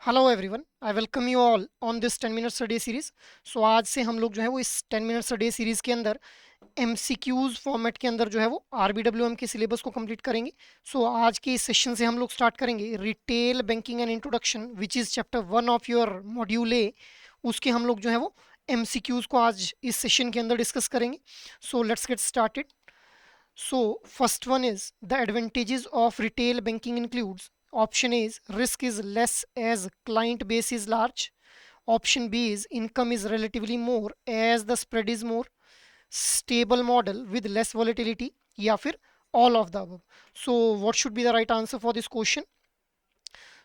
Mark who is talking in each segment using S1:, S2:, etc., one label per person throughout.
S1: Hello everyone, I welcome you all on this 10 minutes a day series. So आज से हम लोग जो है वो इस 10 मिनट्स अ डे सीरीज के अंदर एमसीक्यूज फॉर्मेट के अंदर जो है वो आरबीडब्ल्यूएम के सिलेबस को कंप्लीट करेंगे। सो आज के इस सेशन से हम लोग स्टार्ट करेंगे retail banking and introduction which is chapter 1 of your module A. उसके हम लोग जो है वो एमसीक्यूज को आज इस सेशन के अंदर डिस्कस करेंगे। So let's get started. So first one is the advantages of retail banking includes option A is risk is less as client base is large. Option B is income is relatively more as the spread is more. Stable model with less volatility या फिर all of the above. So what should be the right answer for this question?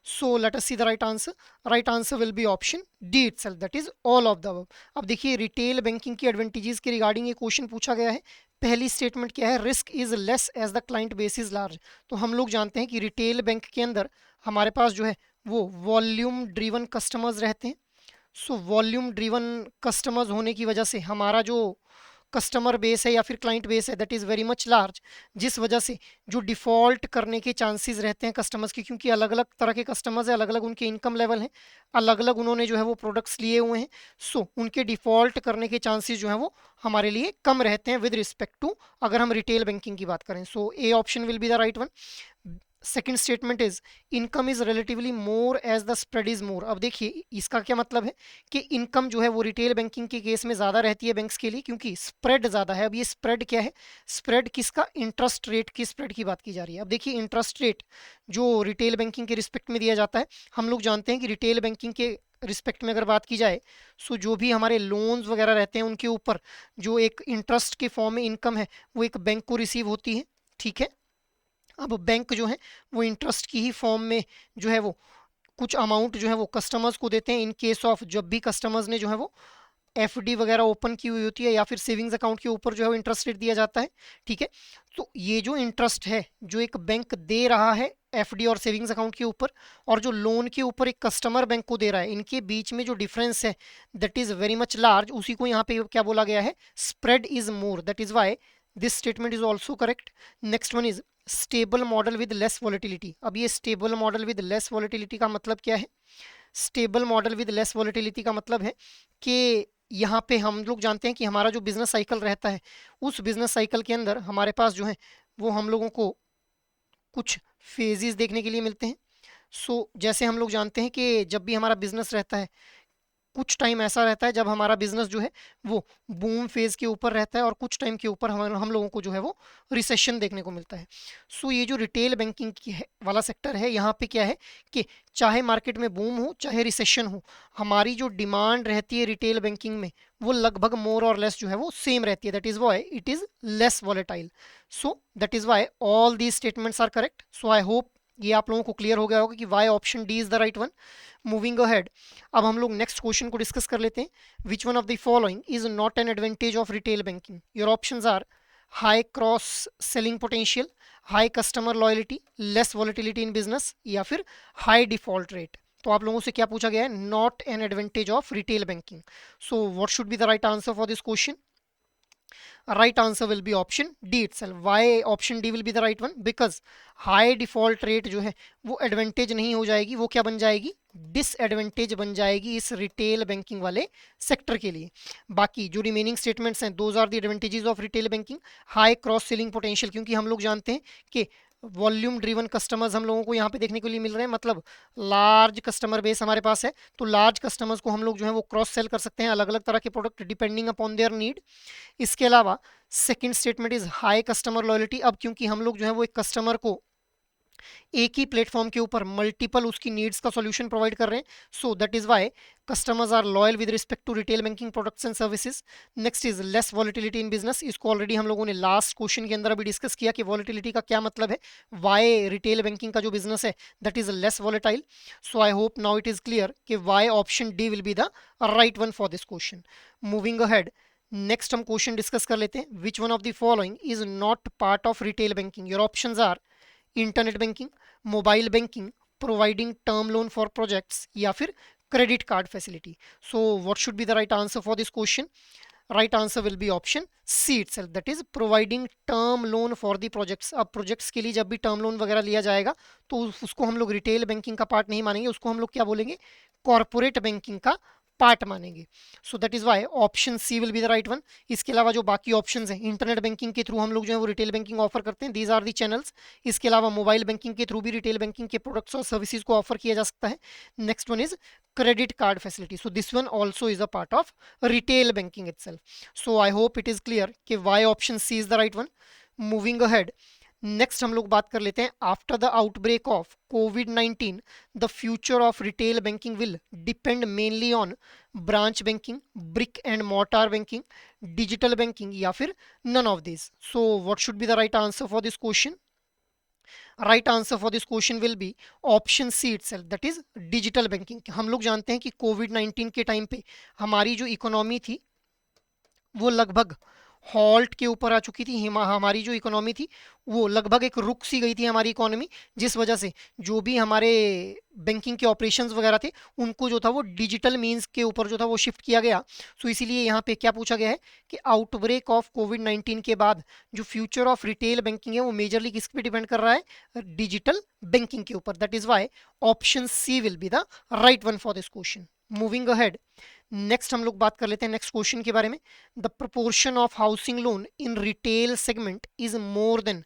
S1: So let us see the right answer. Right answer will be option D itself, that is all of the above. अब देखिए retail banking की advantages के regarding ये question पूछा गया है। पहली statement क्या है? Risk is less as the client base is large. तो हम लोग जानते हैं कि रिटेल बैंक के अंदर हमारे पास जो है वो वॉल्यूम ड्रिवन कस्टमर्स रहते हैं। सो वॉल्यूम ड्रिवन कस्टमर्स होने की वजह से हमारा जो कस्टमर बेस है या फिर क्लाइंट बेस है that is very much large, जिस वजह से जो डिफ़ॉल्ट करने के चांसेस रहते हैं कस्टमर्स के, क्योंकि अलग अलग तरह के कस्टमर्स हैं, अलग अलग उनके इनकम लेवल हैं, अलग अलग उन्होंने जो है वो प्रोडक्ट्स लिए हुए हैं। सो उनके डिफ़ॉल्ट करने के चांसेस जो है वो हमारे लिए कम रहते हैं विद रिस्पेक्ट टू अगर हम रिटेल बैंकिंग की बात करें। So A option will be the right one. Second statement is income is relatively more as the spread is more. अब देखिए इसका क्या मतलब है कि इनकम जो है वो रिटेल बैंकिंग के केस में ज़्यादा रहती है बैंक्स के लिए, क्योंकि स्प्रेड ज़्यादा है। अब ये स्प्रेड क्या है? स्प्रेड किसका? इंटरेस्ट रेट की स्प्रेड की बात की जा रही है। अब देखिए इंटरेस्ट रेट जो रिटेल बैंकिंग के रिस्पेक्ट में दिया जाता है, हम लोग जानते हैं कि रिटेल बैंकिंग के रिस्पेक्ट में अगर बात की जाए, सो जो भी हमारे लोन्स वगैरह रहते हैं उनके ऊपर जो एक इंटरेस्ट के फॉर्म में इनकम है वो एक बैंक को रिसीव होती है। ठीक है, अब बैंक जो है वो इंटरेस्ट की ही फॉर्म में जो है वो कुछ अमाउंट जो है वो कस्टमर्स को देते हैं इन केस ऑफ जब भी कस्टमर्स ने जो है वो एफडी वगैरह ओपन की हुई होती है या फिर सेविंग्स अकाउंट के ऊपर जो है वो इंटरेस्ट रेट दिया जाता है। ठीक है, तो ये जो इंटरेस्ट है जो एक बैंक दे रहा है एफडी और सेविंग्स अकाउंट के ऊपर, और जो लोन के ऊपर एक कस्टमर बैंक को दे रहा है, इनके बीच में जो डिफरेंस है that is very much large. उसी को यहाँ पे क्या बोला गया है? Spread is more, that is why this statement is also correct. Next one is stable model with less volatility. अब ये stable model with less volatility का मतलब क्या है? Stable model with less volatility का मतलब है कि यहाँ पे हम लोग जानते हैं कि हमारा जो बिजनेस साइकिल रहता है, उस बिजनेस साइकिल के अंदर हमारे पास जो है वो हम लोगों को कुछ फेजेस देखने के लिए मिलते हैं। सो जैसे हम लोग जानते हैं कि जब भी हमारा बिजनेस रहता है, कुछ टाइम ऐसा रहता है जब हमारा बिजनेस जो है वो बूम फेज के ऊपर रहता है, और कुछ टाइम के ऊपर हम लोगों को जो है वो रिसेशन देखने को मिलता है। सो ये जो रिटेल बैंकिंग की वाला सेक्टर है, यहाँ पे क्या है कि चाहे मार्केट में बूम हो चाहे रिसेशन हो, हमारी जो डिमांड रहती है रिटेल बैंकिंग में वो लगभग मोर और लेस जो है वो सेम रहती है। That is why it is less volatile. So that is why all these statements are correct. So I hope ये आप लोगों को क्लियर हो गया होगा कि why option D is the right one. Moving ahead, अब हम लोग नेक्स्ट क्वेश्चन को डिस्कस कर लेते हैं। Which one of the following is not an advantage of retail banking? Your options are high cross selling potential, high customer loyalty, less volatility in business, या फिर high default rate. तो आप लोगों से क्या पूछा गया है? Not an advantage of retail banking. So what should be the right answer for this question? Right answer will be option D itself. Why option D will be the right one? Because high default rate जो है वो advantage नहीं हो जाएगी, वो क्या बन जाएगी? डिसएडवांटेज बन जाएगी इस रिटेल बैंकिंग वाले सेक्टर के लिए। बाकी जो रिमेनिंग स्टेटमेंट्स हैं those are the advantages of retail banking. High cross selling potential, क्योंकि हम लोग जानते हैं कि वॉल्यूम ड्रिवन कस्टमर्स हम लोगों को यहाँ पे देखने के लिए मिल रहे हैं, मतलब लार्ज कस्टमर बेस हमारे पास है, तो लार्ज कस्टमर्स को हम लोग जो है वो क्रॉस सेल कर सकते हैं अलग अलग तरह के product depending upon their need. इसके अलावा second statement is high customer loyalty. अब क्योंकि हम लोग जो है वो एक कस्टमर को एक ही प्लेटफॉर्म के ऊपर मल्टीपल उसकी नीड्स का सॉल्यूशन प्रोवाइड कर रहे हैं, so that is why customers are loyal with respect to retail banking products and services. Next is less volatility in business. इसको ऑलरेडी हम लोगों ने लास्ट क्वेश्चन के अंदर अभी डिस्कस किया कि वॉलिटिलिटी का क्या मतलब है, वाई रिटेल बैंकिंग का जो बिजनेस है that is less volatile. So I hope now it is clear कि why option D will be the right one for this question. Moving ahead, next हम क्वेश्चन डिस्कस कर लेते हैं। Which one of the following is not part of retail banking? Your options are internet banking, mobile banking, providing term loan for projects, या फिर credit card facility. So what should be the right answer for this question? Right answer will be option C itself, that is providing term loan for the projects. अब projects के लिए जब भी term loan वगैरह लिया जाएगा तो उसको हम लोग रिटेल बैंकिंग का पार्ट नहीं मानेंगे, उसको हम लोग क्या बोलेंगे, कॉर्पोरेट बैंकिंग का पार्ट मानेंगे। So that is why option C will be the right one. इसके अलावा जो बाकी ऑप्शंस हैं, इंटरनेट बैंकिंग के थ्रू हम लोग जो है वो रिटेल बैंकिंग ऑफर करते हैं, दीज आर दी चैनल्स। इसके अलावा मोबाइल बैंकिंग के थ्रू भी रिटेल बैंकिंग के प्रोडक्ट्स और सर्विसेज को ऑफर किया जा सकता है। Next one is credit card facility, so this one also is a part of retail banking itself. So I hope it is clear कि why option C is the right one. Moving ahead, next हम लोग बात कर लेते हैं, after the outbreak of कोविड-19 the future of retail banking will depend mainly on branch banking, brick and mortar banking, digital banking या फिर none of this. So what should be the right answer for this question? Right answer for this question will be option C itself, that is digital banking. हम लोग जानते हैं कि कोविड-19 के time पे हमारी जो इकोनॉमी थी वो लगभग हॉल्ट के ऊपर आ चुकी थी। हमारी जो इकोनॉमी थी वो लगभग एक रुक सी गई थी हमारी इकोनॉमी, जिस वजह से जो भी हमारे बैंकिंग के ऑपरेशंस वगैरह थे उनको जो था वो डिजिटल मीन्स के ऊपर जो था वो शिफ्ट किया गया। सो इसीलिए यहाँ पे क्या पूछा गया है कि आउटब्रेक ऑफ कोविड-19 के बाद जो फ्यूचर ऑफ रिटेल बैंकिंग है वो मेजरली किस पे डिपेंड कर रहा है, डिजिटल बैंकिंग के ऊपर। That is why option C will be the right one for this question. Moving ahead, next हम लोग बात कर लेते हैं नेक्स्ट क्वेश्चन के बारे में। The proportion of housing loan in retail segment is more than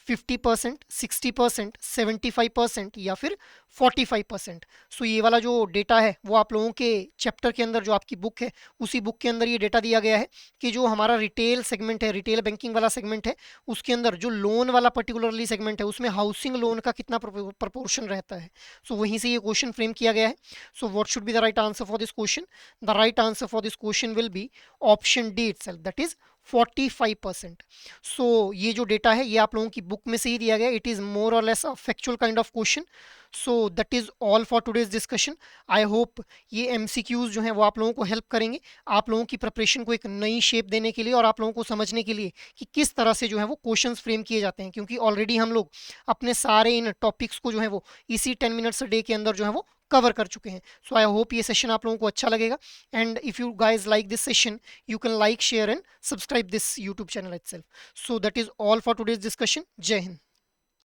S1: 50%, 60%, 75% या फिर 45%। सो ये वाला जो डेटा है वो आप लोगों के चैप्टर के अंदर, जो आपकी बुक है उसी बुक के अंदर ये डेटा दिया गया है कि जो हमारा रिटेल सेगमेंट है, रिटेल बैंकिंग वाला सेगमेंट है, उसके अंदर जो लोन वाला पर्टिकुलरली सेगमेंट है उसमें हाउसिंग लोन का कितना प्रपोर्शन रहता है। सो वहीं से ये क्वेश्चन फ्रेम किया गया है। सो what should be the right answer for this question? The right answer for this question will be option D itself, that is 45%। सो ये जो डेटा है ये आप लोगों की बुक में से ही दिया गया, इट इज मोर और less a factual kind of question. So that is all for today's discussion. I hope ये एमसीक्यूज जो हैं वो आप लोगों को हेल्प करेंगे, आप लोगों की प्रिपरेशन को एक नई शेप देने के लिए और आप लोगों को समझने के लिए कि किस तरह से जो है वो क्वेश्चंस फ्रेम किए जाते हैं, क्योंकि ऑलरेडी हम लोग अपने सारे इन टॉपिक्स को जो है वो इसी 10 मिनट्स डे के अंदर जो है वो कवर कर चुके हैं। सो आई होप ये सेशन आप लोगों को अच्छा लगेगा, and if you guys like this session you can like, share and subscribe this YouTube channel itself. So that is all for today's discussion. Jai Hind.